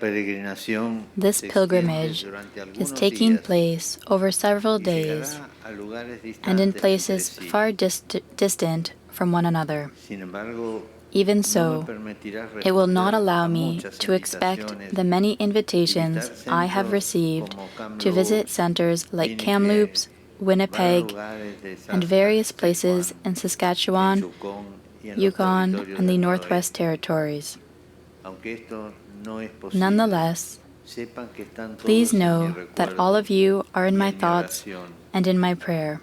This pilgrimage is taking place over several days and in places far distant from one another. Even so, it will not allow me to expect the many invitations I have received to visit centers like Kamloops, Winnipeg, and various places in Saskatchewan, Yukon, and the Northwest Territories. Nonetheless, please know that all of you are in my thoughts and in my prayer.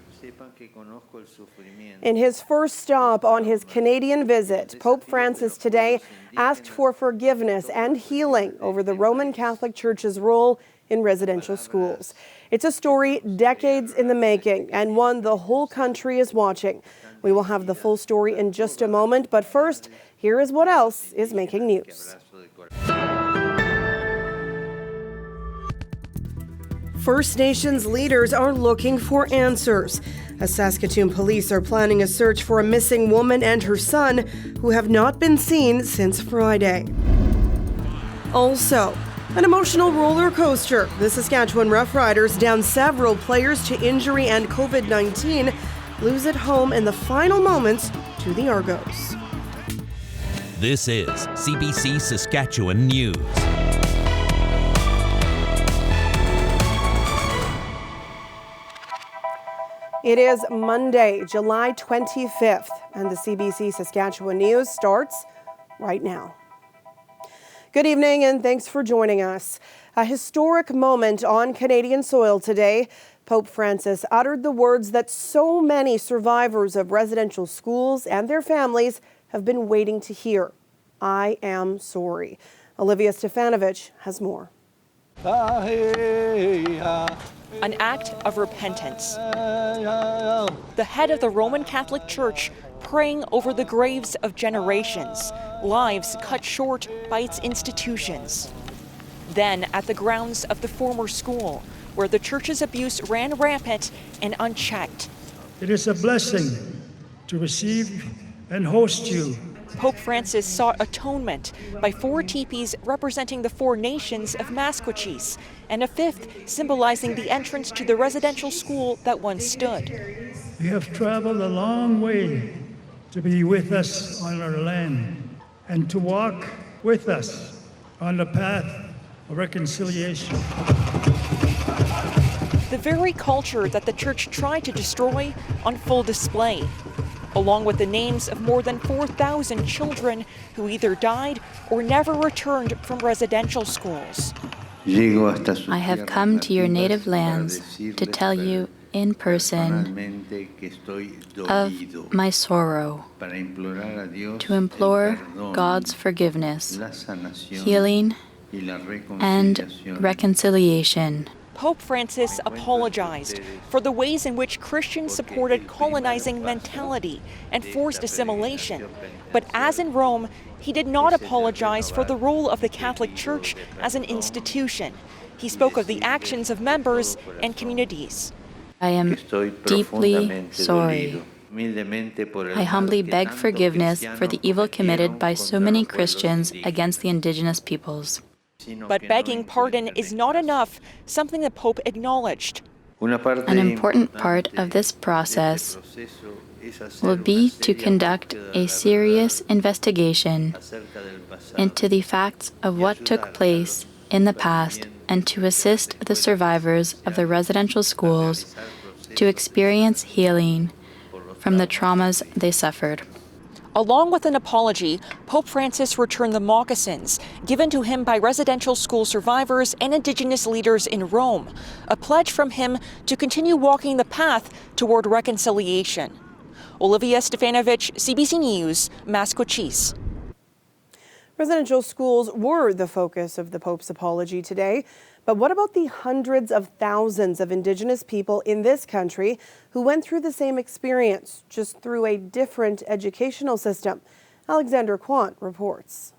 In his first stop on his Canadian visit, Pope Francis today asked for forgiveness and healing over the Roman Catholic Church's role in residential schools. It's a story decades in the making and one the whole country is watching. We will have the full story in just a moment, but first, here is what else is making news. First Nations leaders are looking for answers, as Saskatoon police are planning a search for a missing woman and her son who have not been seen since Friday. Also, an emotional roller coaster. The Saskatchewan Roughriders, down several players to injury and COVID-19, lose at home in the final moments to the Argos. This is CBC Saskatchewan News. It is Monday, July 25th, and the CBC Saskatchewan News starts right now. Good evening, and thanks for joining us. A historic moment on Canadian soil today. Pope Francis uttered the words that so many survivors of residential schools and their families have been waiting to hear. I am sorry. Olivia Stefanovic has more. An act of repentance. The head of the Roman Catholic Church praying over the graves of generations, lives cut short by its institutions. Then at the grounds of the former school, where the church's abuse ran rampant and unchecked. It is a blessing to receive and host you. Pope Francis sought atonement by 4 teepees representing the 4 nations of Masquachis, and a 5th symbolizing the entrance to the residential school that once stood. You have traveled a long way to be with us on our land and to walk with us on the path of reconciliation. The very culture that the church tried to destroy on full display, along with the names of more than 4,000 children who either died or never returned from residential schools. I have come to your native lands to tell you in person of my sorrow, to implore God's forgiveness, healing, and reconciliation. Pope Francis apologized for the ways in which Christians supported colonizing mentality and forced assimilation. But as in Rome, he did not apologize for the role of the Catholic Church as an institution. He spoke of the actions of members and communities. I am deeply sorry. I humbly beg forgiveness for the evil committed by so many Christians against the Indigenous peoples. But begging pardon is not enough, something the Pope acknowledged. An important part of this process will be to conduct a serious investigation into the facts of what took place in the past and to assist the survivors of the residential schools to experience healing from the traumas they suffered. Along with an apology, Pope Francis returned the moccasins given to him by residential school survivors and Indigenous leaders in Rome, a pledge from him to continue walking the path toward reconciliation. Olivia Stefanovic, CBC News, Masquachis. Residential schools were the focus of the Pope's apology today. But what about the hundreds of thousands of Indigenous people in this country who went through the same experience, just through a different educational system? Alexander Quant reports.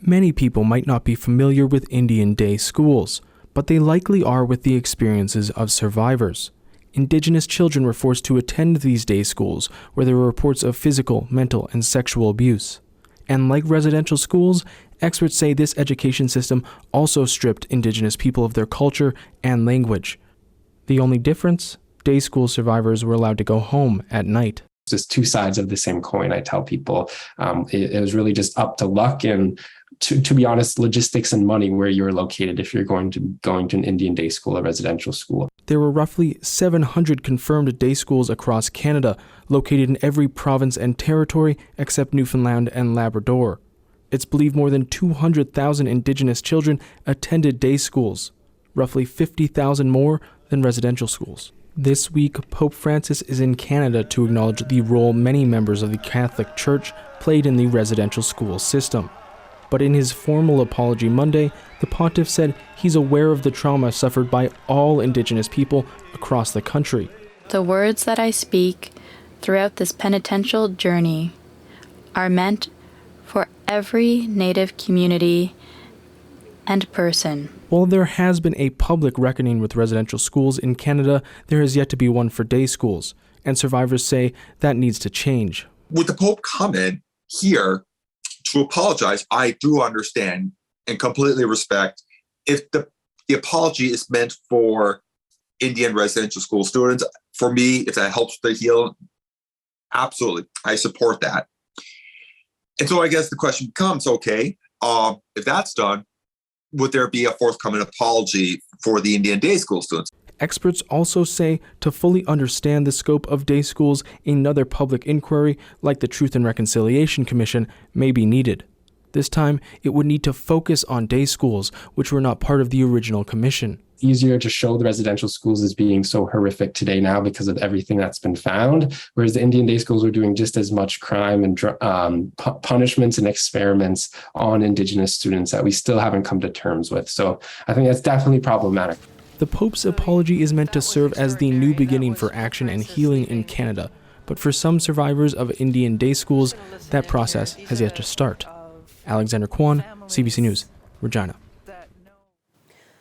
Many people might not be familiar with Indian Day schools, but they likely are with the experiences of survivors. Indigenous children were forced to attend these day schools where there were reports of physical, mental, and sexual abuse. And like residential schools, experts say this education system also stripped Indigenous people of their culture and language. The only difference? Day school survivors were allowed to go home at night. Just two sides of the same coin. I tell people it was really just up to luck and, to be honest, logistics and money where you're located if you're going to an Indian day school or residential school. There were roughly 700 confirmed day schools across Canada, located in every province and territory except Newfoundland and Labrador. It's believed more than 200,000 Indigenous children attended day schools, roughly 50,000 more than residential schools. This week, Pope Francis is in Canada to acknowledge the role many members of the Catholic Church played in the residential school system. But in his formal apology Monday, the pontiff said he's aware of the trauma suffered by all Indigenous people across the country. The words that I speak throughout this penitential journey are meant for every Native community and person. While there has been a public reckoning with residential schools in Canada, there has yet to be one for day schools, and survivors say that needs to change. Would the Pope come in here to apologize? I do understand and completely respect if the apology is meant for Indian residential school students. For me, if that helps to heal, absolutely, I support that. And so I guess the question becomes, okay, if that's done, would there be a forthcoming apology for the Indian day school students? Experts also say to fully understand the scope of day schools, another public inquiry, like the Truth and Reconciliation Commission, may be needed. This time, it would need to focus on day schools, which were not part of the original commission. Easier to show the residential schools as being so horrific today now because of everything that's been found, whereas the Indian day schools were doing just as much crime and punishments and experiments on Indigenous students that we still haven't come to terms with. So I think that's definitely problematic. The Pope's apology is meant to serve as the new beginning for action and healing in Canada, but for some survivors of Indian day schools, that process has yet to start. Alexander Kwan, CBC News, Regina.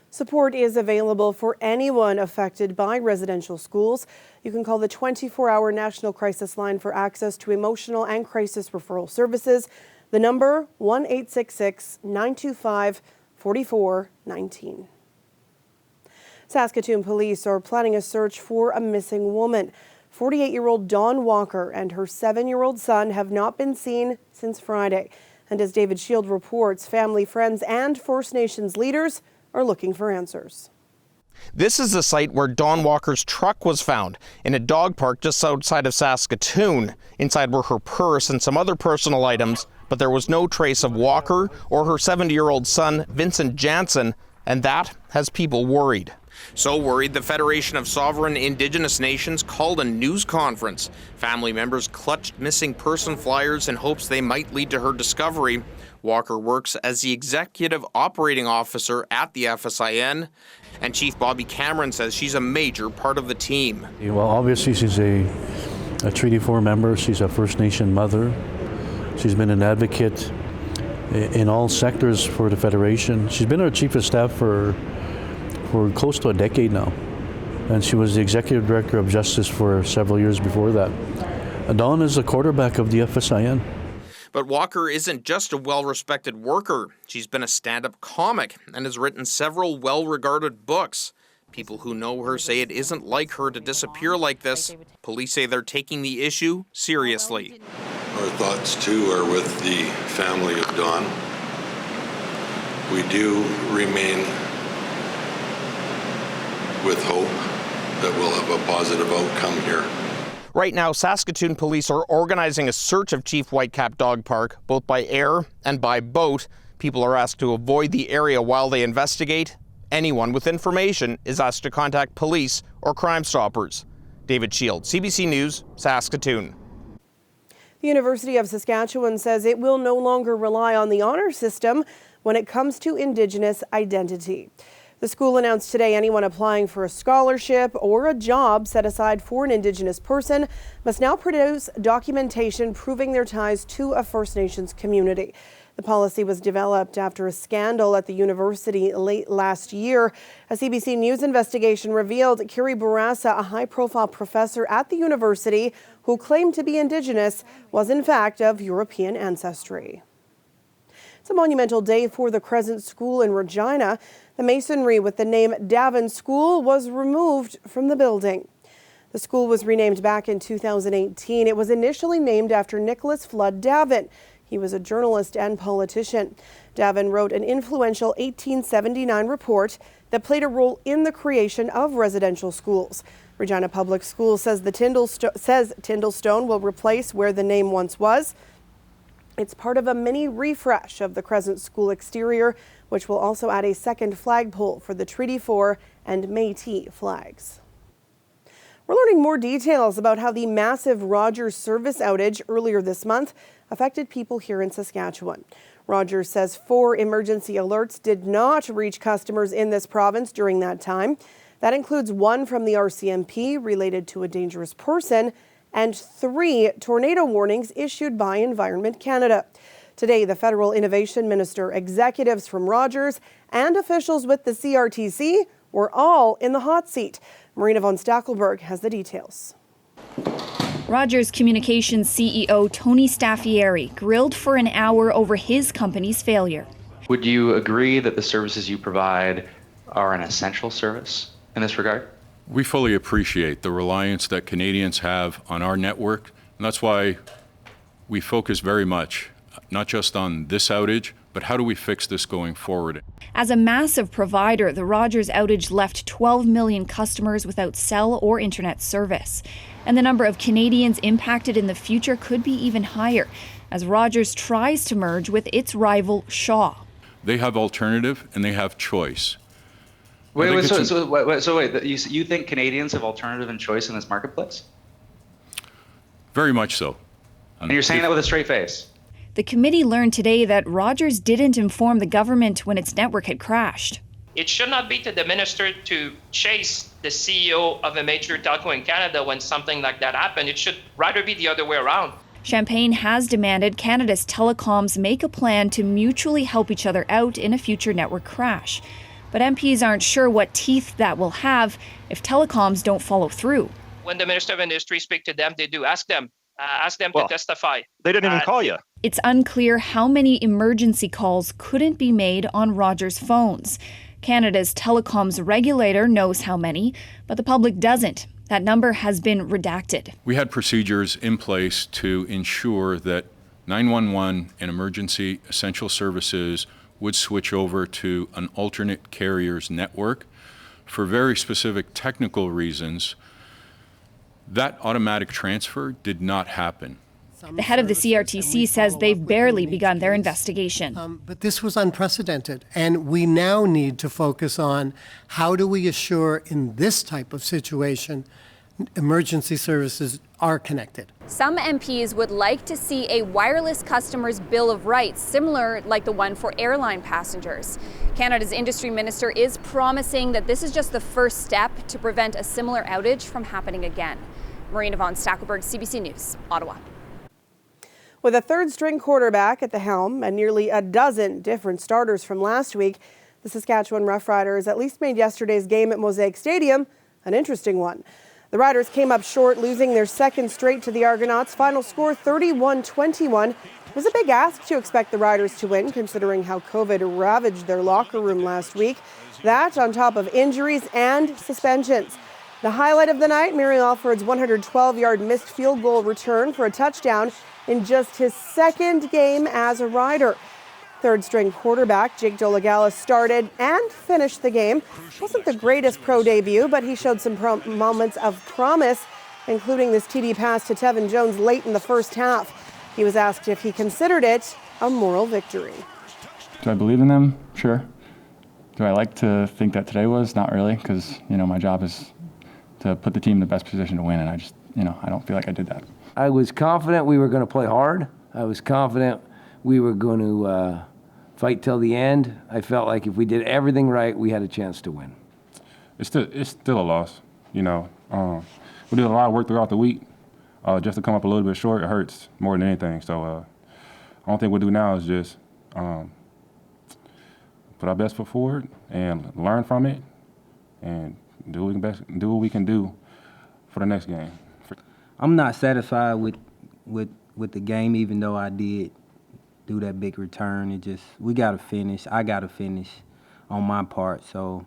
Support is available for anyone affected by residential schools. You can call the 24-hour National Crisis Line for access to emotional and crisis referral services. The number, 1-866-925-4419. Saskatoon police are planning a search for a missing woman. 48-year-old Dawn Walker and her 7-year-old son have not been seen since Friday. And as David Shield reports, family, friends, and First Nations leaders are looking for answers. This is the site where Dawn Walker's truck was found, in a dog park just outside of Saskatoon. Inside were her purse and some other personal items, but there was no trace of Walker or her 70-year-old son, Vincent Jansen, and that has people worried. So worried, the Federation of Sovereign Indigenous Nations called a news conference. Family members clutched missing person flyers in hopes they might lead to her discovery. Walker works as the executive operating officer at the FSIN, and Chief Bobby Cameron says she's a major part of the team. Well, obviously she's a Treaty 4 member. She's a First Nation mother. She's been an advocate in all sectors for the Federation. She's been our Chief of Staff for close to a decade now, and she was the Executive Director of Justice for several years before that. Dawn is the quarterback of the FSIN. But Walker isn't just a well-respected worker. She's been a stand-up comic and has written several well-regarded books. People who know her say it isn't like her to disappear like this. Police say they're taking the issue seriously. Our thoughts, too, are with the family of Dawn. We do remain with hope that we'll have a positive outcome here. Right now, Saskatoon police are organizing a search of Chief Whitecap Dog Park, both by air and by boat. People are asked to avoid the area while they investigate. Anyone with information is asked to contact police or Crime Stoppers. David Shield, CBC News, Saskatoon. The University of Saskatchewan says it will no longer rely on the honor system when it comes to Indigenous identity. The school announced today anyone applying for a scholarship or a job set aside for an Indigenous person must now produce documentation proving their ties to a First Nations community. The policy was developed after a scandal at the university late last year. A CBC News investigation revealed Kiri Barassa, a high-profile professor at the university who claimed to be Indigenous, was in fact of European ancestry. It's a monumental day for the Crescent School in Regina. The masonry with the name Davin School was removed from the building. The school was renamed back in 2018. It was initially named after Nicholas Flood Davin. He was a journalist and politician. Davin wrote an influential 1879 report that played a role in the creation of residential schools. Regina Public Schools says Tyndallstone will replace where the name once was. It's part of a mini refresh of the Crescent School exterior, which will also add a second flagpole for the Treaty 4 and Métis flags. We're learning more details about how the massive Rogers service outage earlier this month affected people here in Saskatchewan. Rogers says 4 emergency alerts did not reach customers in this province during that time. That includes 1 from the RCMP related to a dangerous person and 3 tornado warnings issued by Environment Canada. Today, the Federal Innovation Minister, executives from Rogers, and officials with the CRTC were all in the hot seat. Marina von Stackelberg has the details. Rogers Communications CEO Tony Staffieri grilled for an hour over his company's failure. Would you agree that the services you provide are an essential service in this regard? We fully appreciate the reliance that Canadians have on our network, and that's why we focus very much, not just on this outage, but how do we fix this going forward? As a massive provider, the Rogers outage left 12 million customers without cell or internet service. And the number of Canadians impacted in the future could be even higher as Rogers tries to merge with its rival Shaw. They have alternative and they have choice. Wait, you think Canadians have alternative and choice in this marketplace? Very much so. And you're saying that with a straight face? The committee learned today that Rogers didn't inform the government when its network had crashed. It should not be to the minister to chase the CEO of a major telco in Canada when something like that happened. It should rather be the other way around. Champagne has demanded Canada's telecoms make a plan to mutually help each other out in a future network crash. But MPs aren't sure what teeth that will have if telecoms don't follow through. When the Minister of Industry speaks to them, they do ask them to testify. They didn't even call you. It's unclear how many emergency calls couldn't be made on Rogers phones. Canada's telecoms regulator knows how many, but the public doesn't. That number has been redacted. We had procedures in place to ensure that 911 and emergency essential services would switch over to an alternate carrier's network. For very specific technical reasons, that automatic transfer did not happen. The head of the CRTC says they've barely begun their investigation. But this was unprecedented, and we now need to focus on how do we assure in this type of situation emergency services are connected. Some MPs would like to see a wireless customer's bill of rights, similar like the one for airline passengers. Canada's industry minister is promising that this is just the first step to prevent a similar outage from happening again. Marina von Stackelberg, CBC News, Ottawa. With a third-string quarterback at the helm and nearly a dozen different starters from last week, the Saskatchewan Roughriders at least made yesterday's game at Mosaic Stadium an interesting one. The Riders came up short, losing their second straight to the Argonauts. Final score 31-21. It was a big ask to expect the Riders to win, considering how COVID ravaged their locker room last week. That on top of injuries and suspensions. The highlight of the night, Muriel Alford's 112-yard missed field goal return for a touchdown in just his second game as a Rider. Third-string quarterback Jake Dolagala started and finished the game. Wasn't the greatest pro debut, but he showed some moments of promise, including this TD pass to Tevin Jones late in the first half. He was asked if he considered it a moral victory. Do I believe in them? Sure. Do I like to think that today was? Not really, because, my job is to put the team in the best position to win, and I just, I don't feel like I did that. I was confident we were going to play hard. I was confident we were going to fight till the end. I felt like if we did everything right, we had a chance to win. It's still a loss, We did a lot of work throughout the week. Just to come up a little bit short, it hurts more than anything. So the only thing we'll do now is just put our best foot forward and learn from it and do what we can do for the next game. I'm not satisfied with the game, even though I did do that big return. We got to finish. I got to finish on my part. So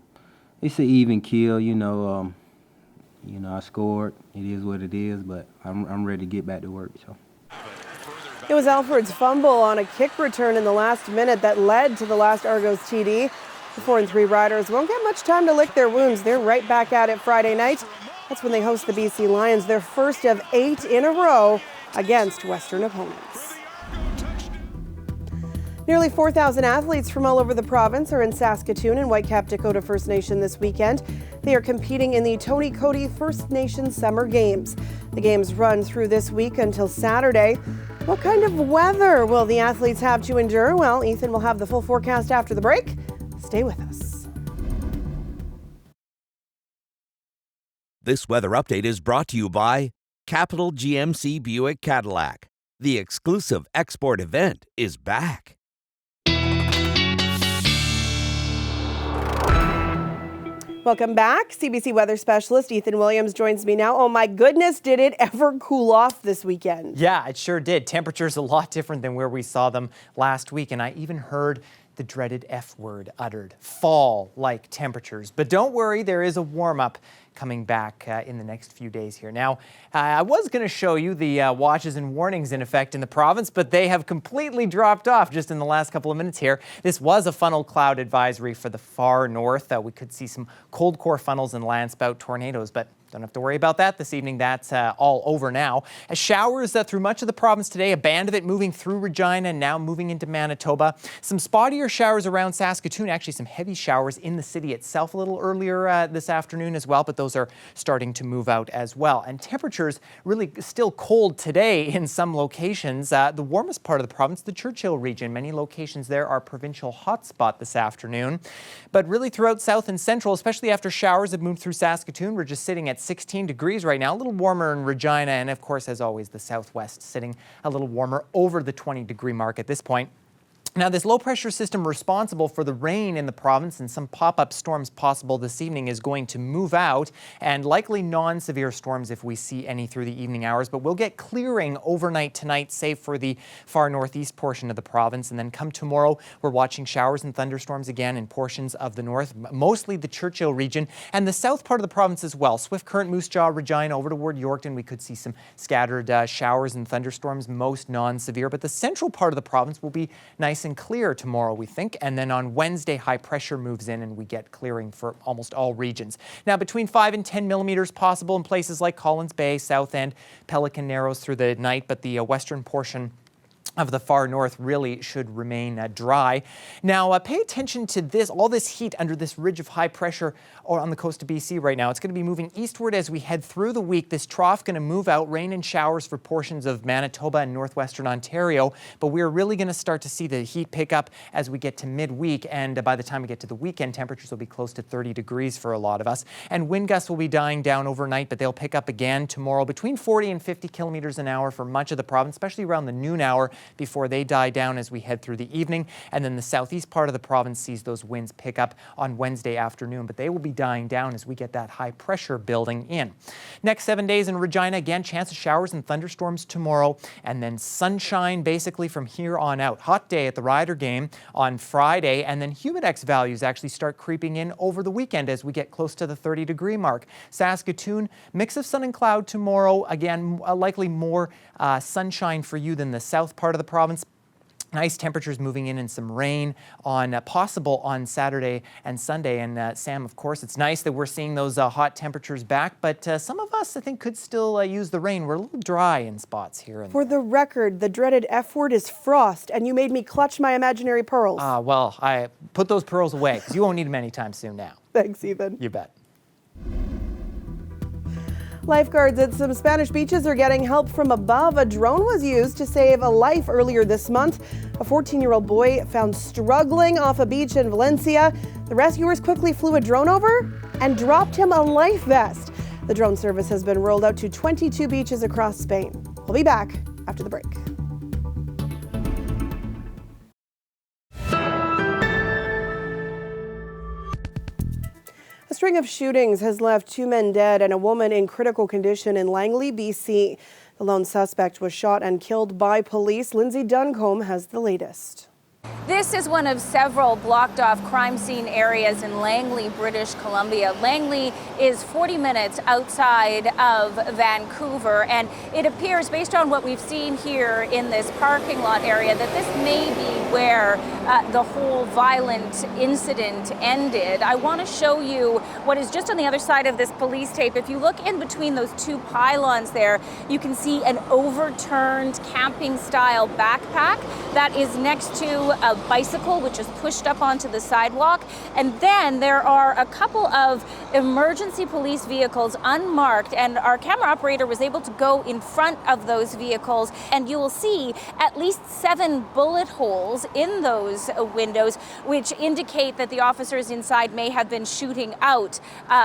it's an even kill, I scored. It is what it is, but I'm ready to get back to work. So. It was Alfred's fumble on a kick return in the last minute that led to the last Argos TD. The 4-3 Riders won't get much time to lick their wounds. They're right back at it Friday night. That's when they host the BC Lions, their first of 8 in a row against Western opponents. Nearly 4,000 athletes from all over the province are in Saskatoon and Whitecap Dakota First Nation this weekend. They are competing in the Tony Cody First Nation Summer Games. The games run through this week until Saturday. What kind of weather will the athletes have to endure? Well, Ethan will have the full forecast after the break. Stay with us. This weather update is brought to you by Capital GMC Buick Cadillac. The exclusive export event is back. Welcome back. CBC weather specialist Ethan Williams joins me now. Oh my goodness, did it ever cool off this weekend? Yeah, it sure did. Temperatures a lot different than where we saw them last week, and I even heard the dreaded F word uttered, fall-like temperatures. But don't worry, there is a warm-up coming back in the next few days here. Now, I was going to show you the watches and warnings in effect in the province, but they have completely dropped off just in the last couple of minutes here. This was a funnel cloud advisory for the far north. We could see some cold core funnels and landspout tornadoes, but don't have to worry about that this evening. That's all over now. Showers through much of the province today, a band of it moving through Regina and now moving into Manitoba. Some spottier showers around Saskatoon, actually some heavy showers in the city itself a little earlier this afternoon as well, but those are starting to move out as well. And temperatures really still cold today in some locations. The warmest part of the province, the Churchill region. Many locations there are provincial hotspot this afternoon. But really throughout south and central, especially after showers have moved through Saskatoon, we're just sitting at 16 degrees right now, a little warmer in Regina, and of course, as always, the southwest sitting a little warmer over the 20-degree mark at this point. Now, this low-pressure system responsible for the rain in the province and some pop-up storms possible this evening is going to move out, and likely non-severe storms if we see any through the evening hours, but we'll get clearing overnight tonight, save for the far northeast portion of the province, and then come tomorrow, we're watching showers and thunderstorms again in portions of the north, mostly the Churchill region, and the south part of the province as well. Swift Current, Moose Jaw, Regina, over toward Yorkton, we could see some scattered showers and thunderstorms, most non-severe, but the central part of the province will be nice and clear tomorrow, we think, and then on Wednesday, high pressure moves in and we get clearing for almost all regions. Now, between 5 and 10 millimeters possible in places like Collins Bay, South End, Pelican Narrows through the night, but the western portion of the far north really should remain dry. Now, pay attention to this, all this heat under this ridge of high pressure on the coast of BC right now. It's going to be moving eastward as we head through the week. This trough going to move out, rain and showers for portions of Manitoba and northwestern Ontario, but we're really going to start to see the heat pick up as we get to midweek, and by the time we get to the weekend, temperatures will be close to 30 degrees for a lot of us. And wind gusts will be dying down overnight, but they'll pick up again tomorrow, between 40 and 50 kilometers an hour for much of the province, especially around the noon hour, before they die down as we head through the evening. And then the southeast part of the province sees those winds pick up on Wednesday afternoon, but they will be dying down as we get that high pressure building in. Next 7 days in Regina, again, chance of showers and thunderstorms tomorrow, and then sunshine basically from here on out. Hot day at the Rider game on Friday, and then humidex values actually start creeping in over the weekend as we get close to the 30-degree mark. Saskatoon, mix of sun and cloud tomorrow. Again, likely more sunshine for you than the south part of the province. Nice temperatures moving in and some rain on possible on Saturday and Sunday. And Sam, of course, it's nice that we're seeing those hot temperatures back, but some of us, I think, could still use the rain. We're a little dry in spots here. And for the record, the dreaded F word is frost, and you made me clutch my imaginary pearls. Well, I put those pearls away because you won't need them anytime soon now. Thanks, Ethan. You bet. Lifeguards at some Spanish beaches are getting help from above. A drone was used to save a life earlier this month. A 14-year-old boy found struggling off a beach in Valencia. The rescuers quickly flew a drone over and dropped him a life vest. The drone service has been rolled out to 22 beaches across Spain. We'll be back after the break. A string of shootings has left 2 men dead and a woman in critical condition in Langley, BC. The lone suspect was shot and killed by police. Lindsay Duncombe has the latest. This is one of several blocked off crime scene areas in Langley, British Columbia. Langley is 40 minutes outside of Vancouver, and it appears, based on what we've seen here in this parking lot area, that this may be where the whole violent incident ended. I want to show you what is just on the other side of this police tape. If you look in between those two pylons there, you can see an overturned camping-style backpack that is next to a bicycle which is pushed up onto the sidewalk, and then there are a couple of emergency police vehicles unmarked, and our camera operator was able to go in front of those vehicles, and you will see at least 7 bullet holes in those windows, which indicate that the officers inside may have been shooting out,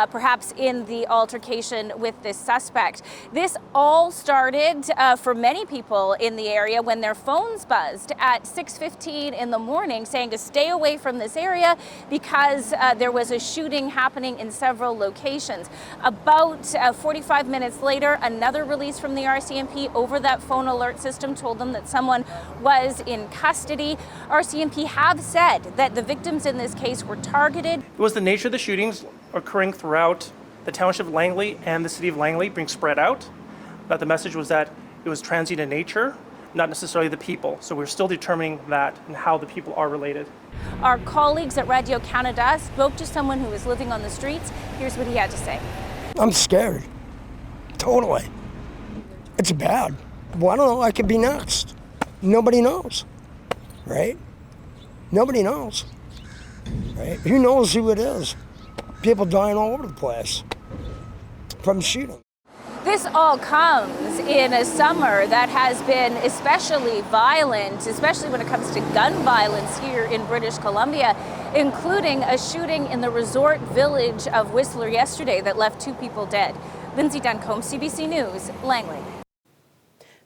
perhaps in the altercation with this suspect. This all started for many people in the area when their phones buzzed at 6:15 in the morning saying to stay away from this area because there was a shooting happening in several locations. About 45 minutes later, another release from the RCMP over that phone alert system told them that someone was in custody. RCMP have said that the victims in this case were targeted. It was the nature of the shootings occurring throughout the township of Langley and the city of Langley being spread out. That the message was that it was transient in nature, not necessarily the people. So we're still determining that and how the people are related. Our colleagues at Radio Canada spoke to someone who was living on the streets. Here's what he had to say. I'm scared. Totally. It's bad. Well, I don't know. I could be next. Nobody knows. Right? Nobody knows. Right? Who knows who it is? People dying all over the place from shooting. This all comes in a summer that has been especially violent, especially when it comes to gun violence here in British Columbia, including a shooting in the resort village of Whistler yesterday that left 2 people dead. Lindsay Duncombe, CBC News, Langley.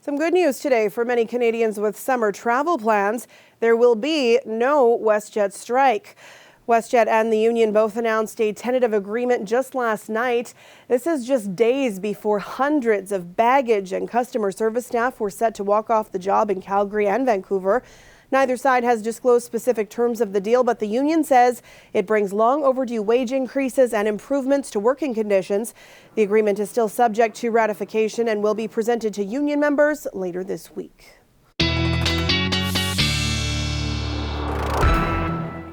Some good news today for many Canadians with summer travel plans. There will be no WestJet strike. WestJet and the union both announced a tentative agreement just last night. This is just days before hundreds of baggage and customer service staff were set to walk off the job in Calgary and Vancouver. Neither side has disclosed specific terms of the deal, but the union says it brings long overdue wage increases and improvements to working conditions. The agreement is still subject to ratification and will be presented to union members later this week.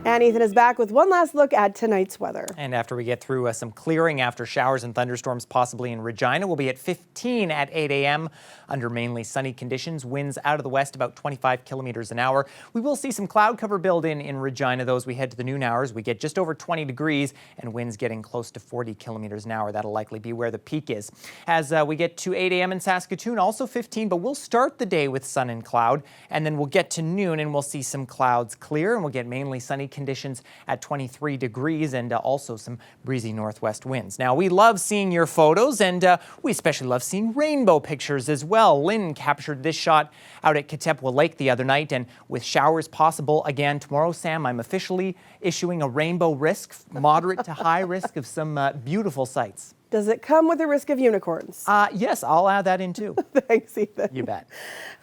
And Ethan is back with one last look at tonight's weather. And after we get through some clearing after showers and thunderstorms possibly in Regina, we'll be at 15 at 8 a.m. under mainly sunny conditions. Winds out of the west about 25 kilometers an hour. We will see some cloud cover build in Regina, though, as we head to the noon hours. We get just over 20 degrees and winds getting close to 40 kilometers an hour. That'll likely be where the peak is. As we get to 8 a.m. in Saskatoon, also 15, but we'll start the day with sun and cloud, and then we'll get to noon and we'll see some clouds clear, and we'll get mainly sunny conditions at 23 degrees and also some breezy northwest winds. Now, we love seeing your photos, and we especially love seeing rainbow pictures as well. Lynn captured this shot out at Katepwa Lake the other night, and with showers possible again tomorrow, Sam, I'm officially issuing a rainbow risk, moderate to high risk of some beautiful sights. Does it come with a risk of unicorns? Yes, I'll add that in too. Thanks, Ethan. You bet.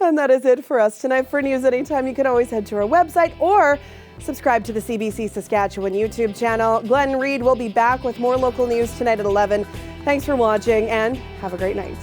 And that is it for us tonight. For news anytime, you can always head to our website or subscribe to the CBC Saskatchewan YouTube channel. Glenn Reed will be back with more local news tonight at 11. Thanks for watching and have a great night.